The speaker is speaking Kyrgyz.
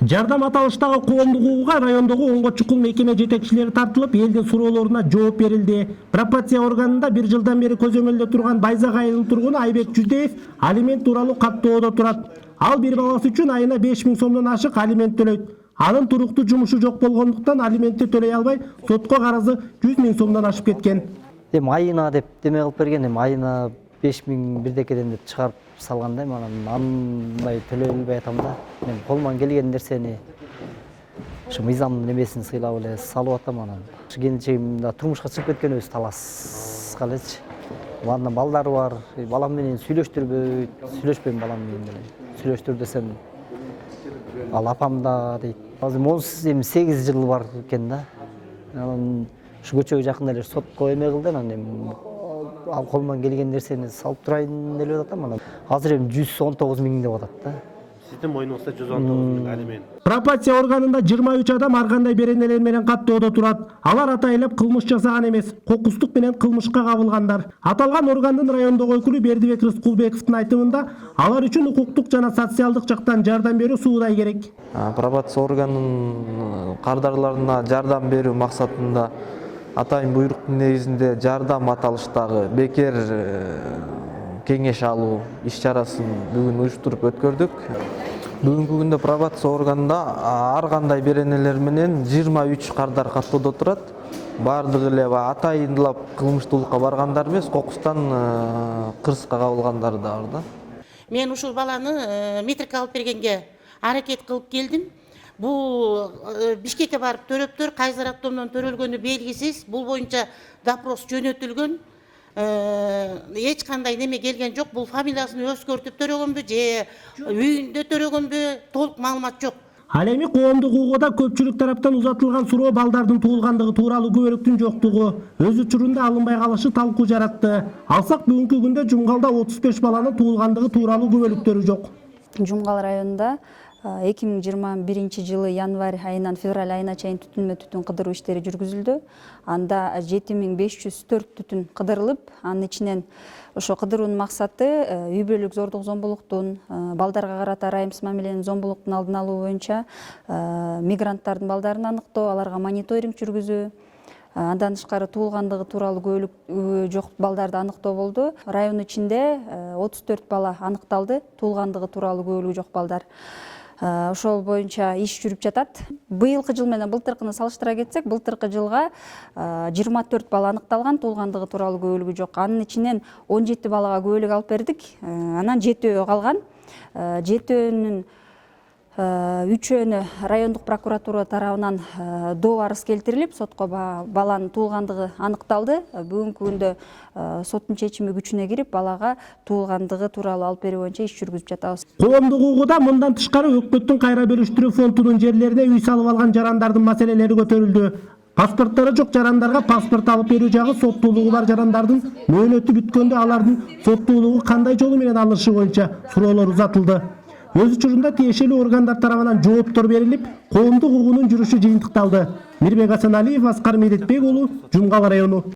Жардам аталыштагы коомдук укугга райондогу 10 чукул мекеме жетекчилери тартылып, элдин суроолоруна жооп берилди. Пропорция органында 1 жылдан бери көзөмөлдө турган Байзак айылынын тургуну Айбек Жүзеев алимент тууралуу каттоодо турат. Ал бир баласы үчүн айына 5000 сомдон ашык алимент төлөйт. Анын туруктуу жумушу жок болгондуктан алиментти төлөй албай, сотко карызы 100 000 сомдон ашып кеткен. Айына деп деме кылып берген, айына 5000 бирдекеден деп чыгарып салгандай, андай төлөй албай атам да. Мен колуман келген нерсени ушу мыйзамдын немесин сыйлап эле салып атам анан. Келинчегим да турмушка чыгып кеткен өзү таласка элечи. Анын балдары бар, балам менен сүйлөшпөйм балам менен. Сүйлөштүр десем ал апам да дейт. Азыр 18 жыл бар экен да. Анан ушу көчөгө жакында эле сотко эме кылды, анан ал колуман келген нерсени салып турайын деп атам. Анан азыр 119 000 деп атат да. Сиздин мойнуңузда 119 000 алимент. Пропорция органында 23 адам ар кандай беренелер менен каттоодо турат. Алар атайлап кылмыш жасаган эмес, кокустук менен кылмышка кабылгандар. Аталган органдын райондогу өкүлү Бердибек Рыскулбековдун айтымында, алар үчүн укуктук жана социалдык жактан жардам берүү суудай керек. Пробация органынын кардарларына жардам берүү максатында атайын буйруктун негизинде жардам аталыштагы бекер кеңеш алуу иш-чарасын бүгүн уюштуруп өткөрдүк. Бүгүнкү күндө пробация органында ар кандай беренелер менен 23 кардар каттоодо турат. Бардыгы эле атайындылап кылмыштуулукка баргандар эмес, кокустан кырсыкка кабылгандар да бар да. Мен ушул баланы метрика алып бергенге аракет кылып келдим. Бул Бишкекке барып төрөптөр, кайсы районунан төрөлгөнү белгисиз. Бул боюнча допрос жөнөтүлгөн. Эч кандай неме келген жок. Бул фамилиясын өзгөртүп төрөгөнбү же үйүндө төрөгөнбү, толук маалымат жок. Ал эми коомдук укугда көпчүлүк тараптан узатылган суроо балдардын туулгандыгы тууралуу күбөлүктүн жоктугу өз учурунда алынбай калышы талкуу жаратты. Алсак бүгүнкү күндө Жумгалда 35 баланын туулгандыгы тууралуу күбөлүктөрү жок. Жумгал районунда 2021 жылы январь айынан февраль айына чейин түтүн кыдыруу иштери жүргүзүлдү. Анда 7504 түтүн кыдырылып, анын ичинен ошо кыдыруунун максаты үй бүлөлүк зордук зомбулуктун, балдарга карата ырайымсыз мамиленин зомбулуктун алдын алуу боюнча мигранттардын балдарын аныктоо, аларга мониторинг жүргүзүү, андан тышкары туулгандыгы тууралуу күбөлүк жок балдарды аныктоо болду. Район ичинде 34 бала аныкталды, туулгандыгы тууралуу күбөлүгү жок балдар. Ошол боюнча иш жүрүп жатат. Быйылкы жыл менен былтыркыны салыштыра кетсек, былтыркы жылга 24 бала аныкталган, туулгандыгы тууралуу күбөлүгү жок. Анын ичинен 17 балага күбөлүк алып бердик. Анан 7 калган. 7-нүн 3-өнү райондук прокуратура тарабынан доо арыз келтирилип, сотко баланын туулгандыгы аныкталды. Бүгүнкү күндө соттун чечими күчүнө кирип, балага туулгандыгы тууралуу алып берүү боюнча иш жүргүзүп жатабыз. Коомдук укугда мындан тышкары өкмөттүн кайра бериштирүү фондунун жерлерине үй салып алган жарандардын маселелери көтөрүлдү. Паспорттары жок жарандарга паспорт алып берүү жагы, соттуулугу бар жарандардын мөөнөтү бүткөндө алардын соттуулугу кандай жолу менен алышы боюнча суроолор узатылды. Өз учурунда тиешелүү органдар тарабынан жооптор берилип, коомдук укугунун жүрүшү жыйынтыкталды. Мирбек Асаналиев, Аскар Медетбек уулу, Жумгал району.